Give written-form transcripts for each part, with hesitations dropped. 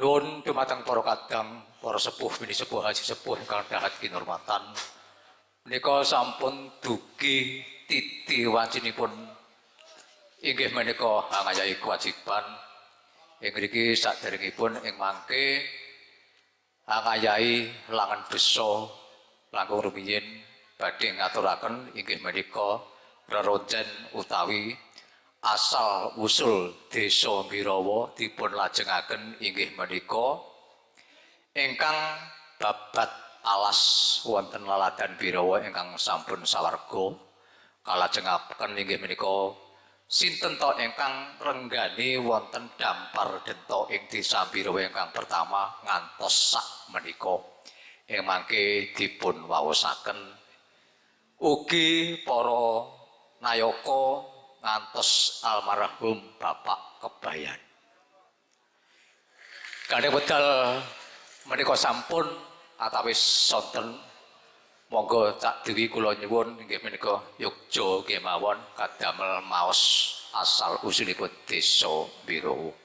Nuwun dumateng para kadang, para sepuh bini sepuh haji sepuh ingkang dahat kinurmatan. Menika sampun dugi titi wancinipun inggih menika angayahi kewajiban. Ing mriki saderengipun ing mangke angayahi langan besa langkung rumiyin badhe ngaturaken inggih menika reronjen utawi asal usul Desa Birawa dipun lajengaken inggih menika ingkang babat alas wonten laladan Birawa ingkang sampun sawarga kalajengaken inggih menika sinten to ingkang renggani wonten dampar denta ing Desa Birawa ingkang pertama ngantos sak menika ing mangke dipun waosaken ugi para nayaka ngantos almarhum Bapak Kebayan. Kadang wedal menika sampun atawis sonten monggo Cak Dewi kula nyuwun inggih menika yogya kemawon kadamel maos asal usulipun Desa Birawa.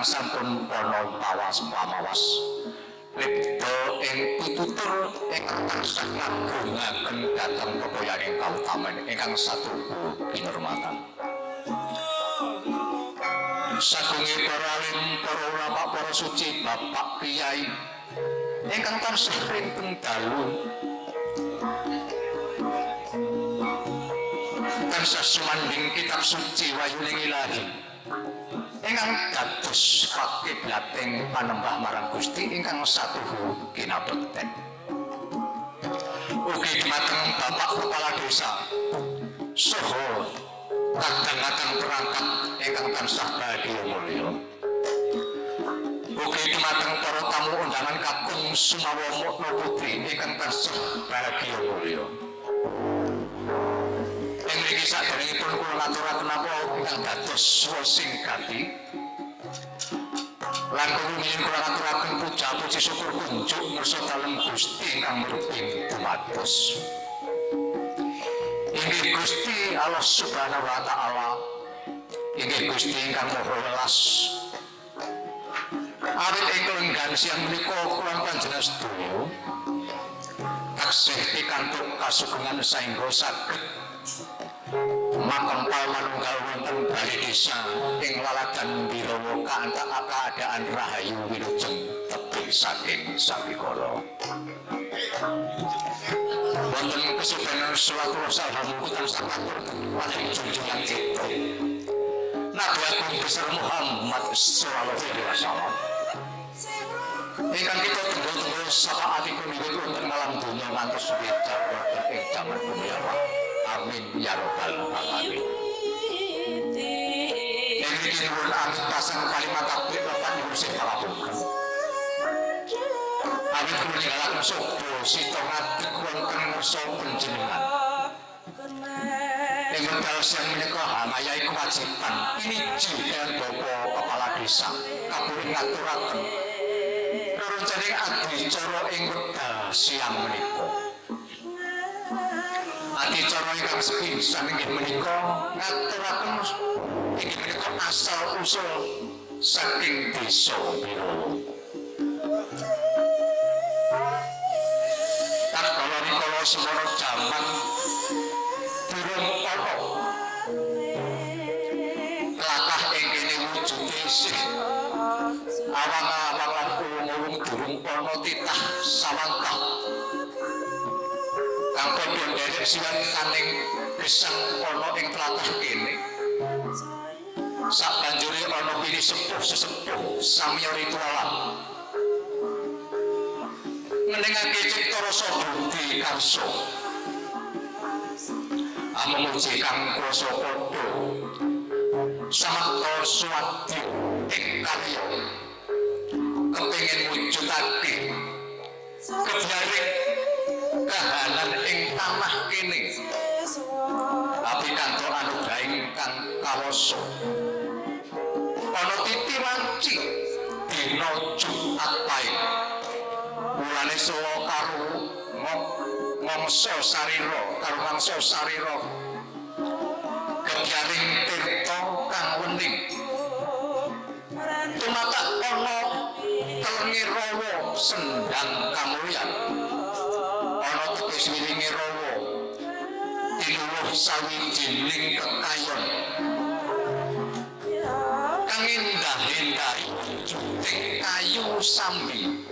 Sampun ana pawas Lipta ing pitutur ingkang tansah ngagungaken dhateng pepoyaning kautaman ingkang satuhu kinurmatan. Sagunge para alim, para ulama, para suci, bapak kiai ingkang tansah rinten dalu tansah sumanding kitab suci wayuning ilahi ingkang dados pakiblating panembah marang Gusti ingkang satuhu kinabekten. Ugi dumateng Bapak Kepala Desa saha kadang-kadang perangkat ingkang tansah bahagia mulya. Ugi dumateng para tamu undangan kakung Sumawa Mukna Putri ingkang tansah bahagia mulya. Ing mriki saderengipun kula ngaturaken napa ingkang dados swasing gati langkung rumiyin kula ngaturaken puja puji syukur kunjuk ngersa dalem Gusti ingkang meruping dumados. Inggih Gusti Allah Subhanahu wa taala, inggih Gusti ingkang Maha Welas. Awit ing kelenggan siang menika kula panjenengan sedaya taksih pikantuk kasugengan saengga saged makempal manunggal wonten bali desa ing laladan Birawa kanthi keadaan rahayu wilujeng tebih saking sabikala. Wonten kesupen salatu wassalam kutan sahabat wali junjungan kita Nabi Agung besar Muhammad sallallahu alaihi wasallam ingkang kita tunggu-tunggu sapaatipun inggih wonten malam dunya ngantos wedal wonten ing jaman bumiawan. Amin ya rabbal alamin. Ini nuwun amit pasang kalimat takbir Bapak Ibu sing kalabukan. Amit kula ninggalaken sabda sita ngadeg wonten ngarsa panjenengan. Ing wekdal siang menika hamayahi kewajiban piniji kaliyan Bapak Kepala Desa kapuri ngaturaken rerencaning adicara ing wekdal siang menika. Adicara ingkang sepisan inggih menika ngaturaken inggih menika asal usul saking Desa Birawa. Tatkala rikala semana jaman durung ana tlatah ing kene wujude isih awang-awang lan ulung-ulung durung ana titah sawantah kang padha nderek siwan kaning gesang ana ing tlatah kene. Sabanjure ana pini sepuh sesepuh sami ritualan ngeningake cipta rasa budi karso amemuji kang kuwasa padha samakta suwadya ing karya kepengin wujudake kebiyaring kahanan ing tanah kene apikanto anugrahing kang kawasa ana titi wanci dina Jumat Pahing mulane sawa karo mangsa sarira kebiyaring tirta kang wening tumatak ana telenge rawa sendang kamulyan ana teges wiringe rawa tinuwuh sawijining kekayon kang endah-endahi ing kayu sambi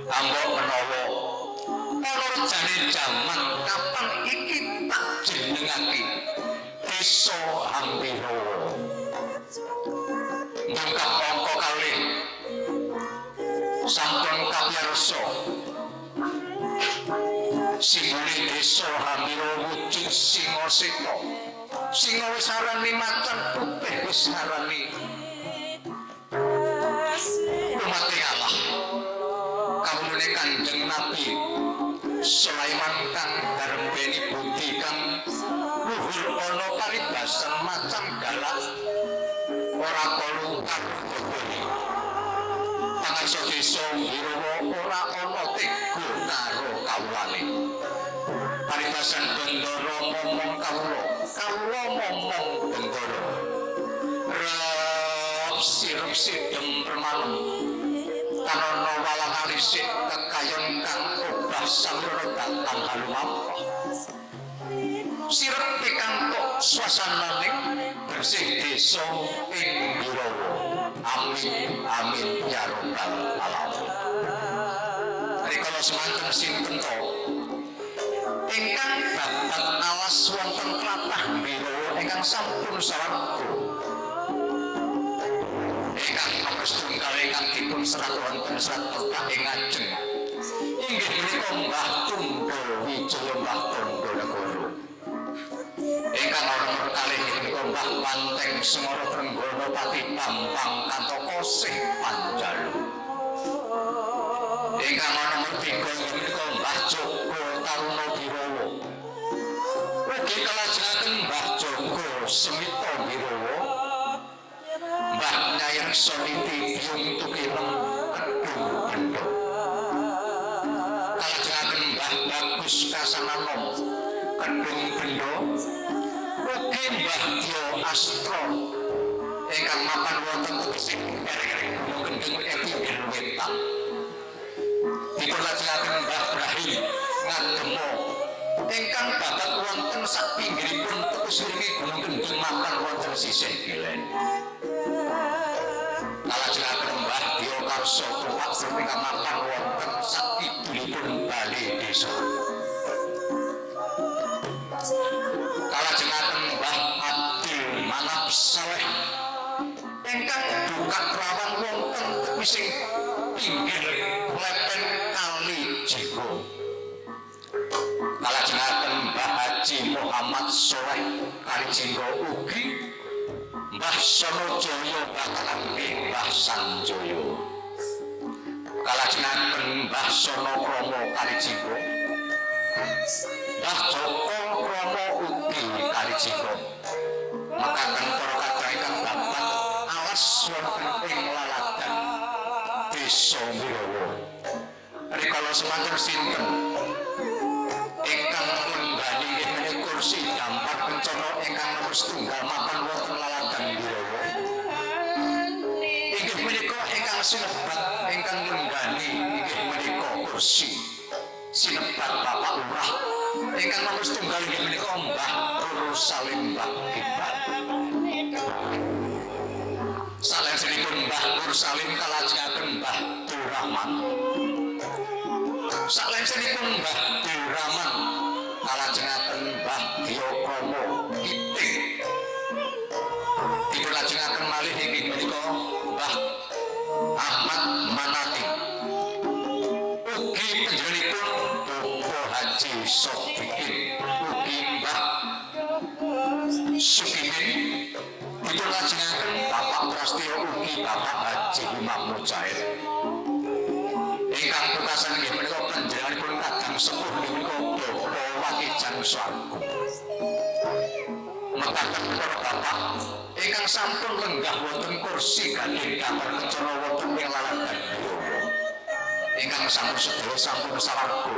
ambok menawa ana rejane jaman kapan iki tak jenengake desa Hampirawa mangkap angka kalih sampun kapiyarsa simbole desa Hampirawa wujud Singaseta singa wis arani macan putih wis arani umat Allah kawulane Kanjeng Nabi Sulaiman kang darembeni budi kang luhur ana paribasan macan galak ora kalu karbodoni pangarsa desa Hampirawa ora ana tega karo kawulane paribasan Bendara momong kawula momong Bendara rep sirup sidem permalem tanana walang alisik kekayon kang obah samura datang halumampah sirup pikantuk swasananing bersih desa ing Hampirawa amin amin ya rabbal alamin rikala semanten sinten to ingkang babat alas wonten tlatah Hampirawa ingkang sampun sawarga ingkang nomor setunggal ingkang dipun serat wonten serat peta ing ngajeng inggih menika Mbah Tundha Wijaya Mbah Tundha Negara ingkang nomor kalih menika Mbah Panteng Semara Trenggana Pati Bambang Kantokosih Panjalu ingkang nomor 3 menika Mbah Joko Taruna Birawa ugi kalajengaken Mbah Joko Semita Birawa Mbah Nyai Reksaniti Byung Tukilem Kedung Bendo kalajengaken Mbah Bagus Kasananom Kedung Bendo ugi Mbah Tyo Astro ingkang mapan wonten Gresik ering Gunung Kendeng pinggir wetan dipun lajengaken Mbah Brahim Ngademo ingkang babat wonten sak pinggiripun tepus wiringi Gunung Kendeng mapan wonten sisih kilen kalajengaken Mbah Tyo Karso Tupak Serti ingkang mapan wonten sak kidulipun Bali Desa kalajengaken Mbah Abdul Manap Saleh ingkang buka rawan wonten tepising pinggir lepen Kali Jenggo kalajengaken Mbah Haji Muhammad Soleh Kali Jenggo ugi Mbah Sonojoyo bakalan Mbah Sanjoyo kalajengaken Mbah Sonokromo Kali Jenggo Mbah Joko Kromo ugi Kali Jenggo mekaten para kadang ingkang babat alas wonten ing laladan desa Hampirawa rikala semanten sinten ingkang lenggani inggih menika kursi dampar kencana ingkang nomor setunggal mapan wonten laladan Hampirawa inggih menika ingkang sinebat ingkang lenggani inggih menika kursi sinebat Bapak Lurah ingkang nomor setunggal inggih menika Mbah Roro Salim Mbah Kibar salajengipun Mbah Nur Salim kalajengaken Mbah Durrahman salajengipun Mbah Durrahman kalajengaken Mbah Diokromo Iting dipun lajengaken malih inggih menika Mbah Ahmad Manati Ugi panjenenganipun Bapak Haji Sodikin ugi Mbah Sukimin dipun lajengaken Bapak Prastyo ugi Bapak Haji Imam Mujahid ingkang pungkasan inggih menika panjenenganipun kadang sepuh inggih menika Bapak Wakijan Swarga mekaten para bapak ingkang sampun lenggah wonten kursi gading damel kencana wonten ing laladan ingkang sampun sedaya sampun sawarga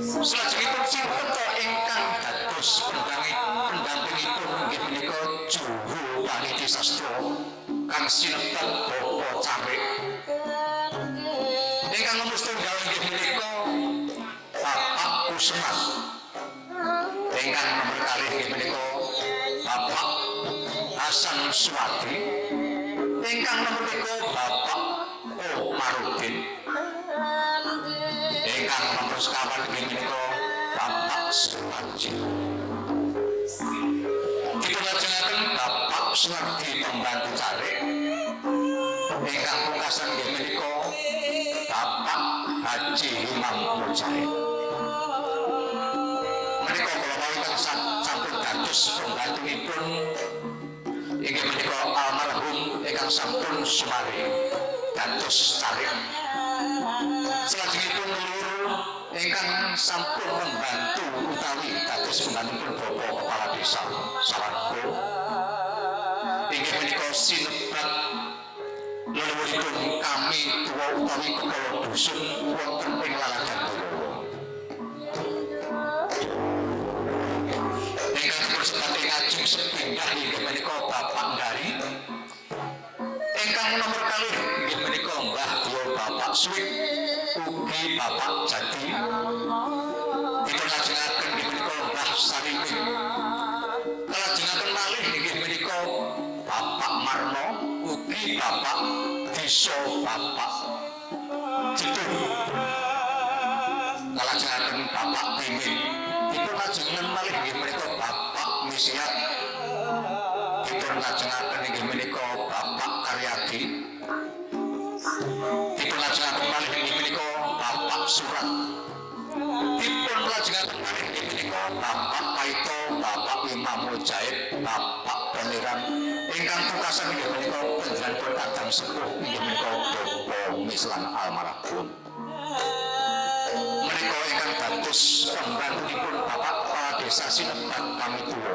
salajengipun sinten to ingkang dados pendampingipun inggih menika Juru Paniti Sastra kang sinebat Bapak Carik ingkang nomor setunggal inggih menika Bapak Kusman ingkang nomor kalih inggih menika Bapak Hasan Suwadi ingkang nomor 3 Bapak Omarudin ingkang nomor sekawan inggih menika Bapak Suwarji dipun Bapak Suwardi pembantu Carik ingkang pungkasan inggih menika Bapak Haji Imam Mujahid menika kula wonten sampun dados pembantunipun inggih menika almarhum ingkang sampun sumari dados Carik salajengipun leluhur ingkang sampun membantu utawi dados pembantunipun Bapak Kepala Desa Sawarga inggih menika sinebat leluhuripun kami tuwa utawi kepala dusun wonten ing laladan ingkang dipunsebat ing ajeng sepindah inggih menika Bapak Ndari ingkang nomor kalih inggih menika Mbah Dio Bapak Swik ugi Bapak Jati dipun lajengaken inggih menika Mbah Sarimin kalajengaken malih inggih menika Bapak Marno ugi Bapak Diso Bapak Jedul kalajengaken Bapak Timin dipun lajengaken malih inggih menika Bapak Misiat dipun lajengaken inggih menika Bapak Karyadi dipun lajengaken malih inggih menika Bapak Surat dipun lajengaken malih inggih menika Bapak Paito Bapak Imam Mujahid Bapak Peniran ingkang pungkasan inggih menika panjenenganipun kadang sepuh inggih menika Bapak Mislan almarhum menika ingkang dados pembantunipun Bapak Kepala Desa sinebat kami tuwa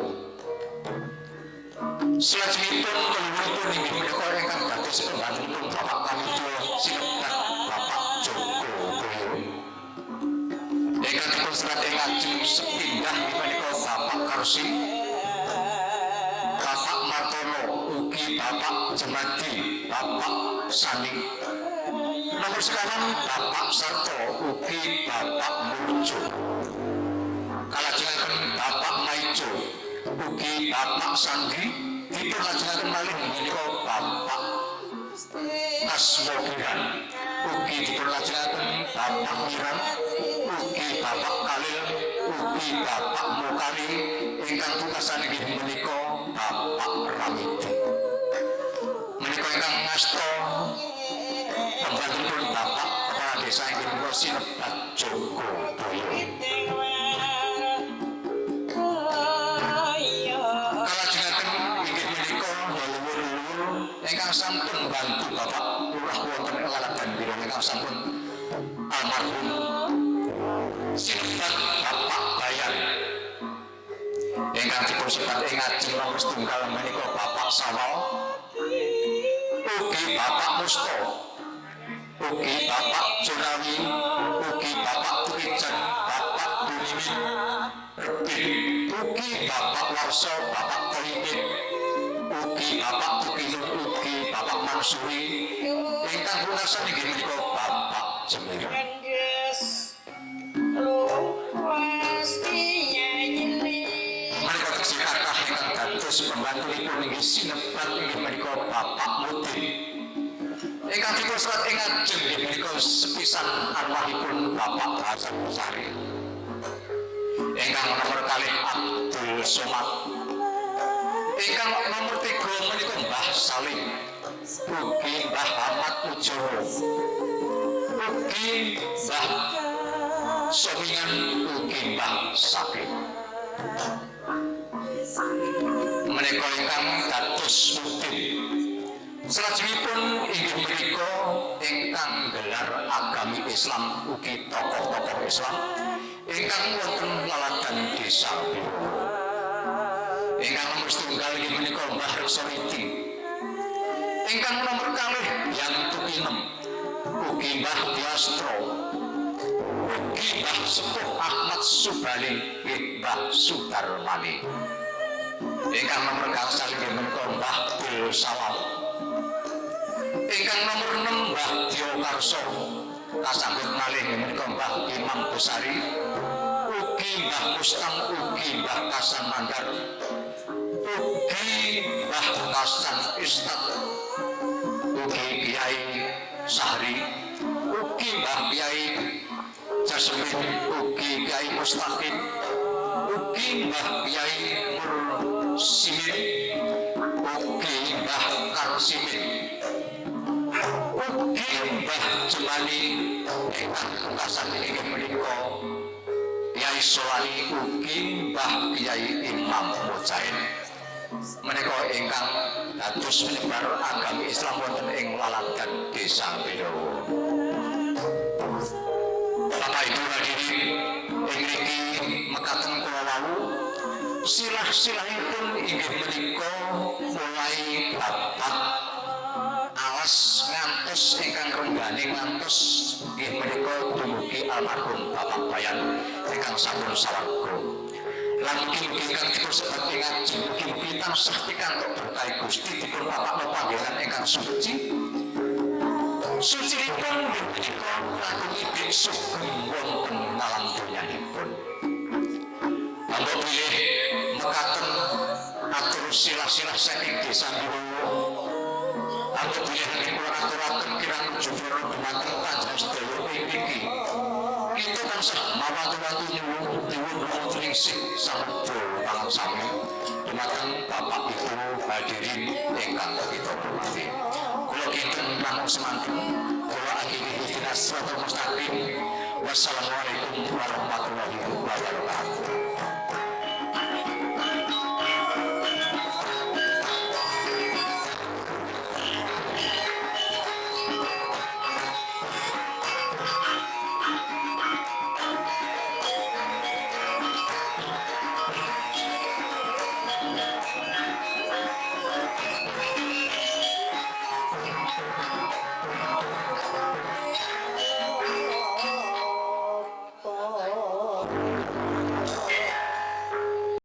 salajengipun leluhuripun inggih menika ingkang dados pembantunipun Bapak kami tuwa sinebat Bapak Joko Boyo ingkang dipun serat ing ajeng sepindah inggih menika Bapak Karsi Bapak Martono ugi Bapak Jemadi Bapak Sani nomor sekawan Bapak Sarto ugi Bapak Murjo kalajengaken Bapak Maijo ugi Bapak Sandi dipun lajengaken malih menika Bapak Kasmogiran ugi dipun lajengaken Bapak Miran ugi Bapak Kalil ugi Bapak Mukari ingkang pungkasan inggih menika Bapak Ramiti menika ingkang ngasta pembantunipun Bapak Kepala Desa inggih menika sinebat Joko Boyo kalajengaken inggih menika leluhur-leluhur ingkang sampun bantu Bapak Lurah wonten ing laladan Biro ingkang sampun almarhum sinebat Bapak Bayan ingkang dipun sebat ing ajeng nomor setunggal menika Bapak Sawal ugi Bapak Musto ugi Bapak Jonawi ugi Bapak Tukijan Bapak Dunimin Rebin ugi Bapak Warso Bapak Kolimit ugi Bapak Tukinun ugi Bapak Mansuri ingkang pungkasan inggih menika Bapak Jemir menika tasih kathah ingkang dados pembantunipun inggih sinebat inggih menika Bapak Mudin ingkang dipun serat ing ajeng inggih menika sepisan arwahipun Bapak Hasan Sari ingkang nomor kalih Abdul Somad ingkang nomor 3 menika Mbah Salim ugi Mbah Ahmad Ujowo, ugi Mbah Somingan, ugi Mbah Sakit. Menika ingkang dados mudin. Salajengipun inggih menika ingkang gelar agami Islam ugi tokoh-tokoh Islam ingkang wonten laladan Desa Biro. Ingkang nomor setunggal inggih menika Mbah Reksoliti. Ingkang nomor kalih Yang Tukinem ugi Mbah Diastro, ugi Mbah Sepuh Ahmad Subali, Mbah Sudarmani. Ingkang nomor gangsal inggih menika Mbah Bil Sawal. Ingkang nomor 6 Mbah Dio Karso, kasambut malih menika Mbah Imam Besari, ugi Mbah Mustang, ugi Mbah Kasan Mandar, ugi Mbah Kasan Istad, ugi Kiai Sahri, ugi Mbah Kiai Jasmin, ugi Kiai Mustaqim, ugi Mbah Kiai Nur Simin, ugi Mbah Karsimin, ugi Mbah Jemani ingkang pungkasan inggih menika Kiai Solani, ugi Mbah Kiai Imam Mujaid. Menika ingkang dados menyebar agami Islam wonten ing laladan Desa Biro. Bapak Ibu hadirin ing mriki mekaten kula wau silah-silahipun inggih menika mulai babat alas ngantos ingkang renggane ngantos inggih menika dumugi almarhum Bapak Bayan ingkang sampun sawarga. Lan mugi-mugi ingkang dipunsebat ing ngaji mugi-mugi tansah pikantuk berkah Gusti dipun papakno panggenan ingkang suci. Sucinipun menika langkung ibing sugeng wonten alam donyanipun. Monggo bilih mekaten atur silah-silah saking Desa Biro. Monggo bilih kula aturaken kirang jujur dumateng panjenengan sedaya ing mriki. Kita tansah mawantu-wantu nyuwun tringsih samudra pangan sami dumateng Bapak Ibu hadirin ingkang kita hormati. Kula kinten namung semanten kula akhiri ihdinas siratal mustaqim. Wassalamualaikum warahmatullahi wabarakatuh. Oh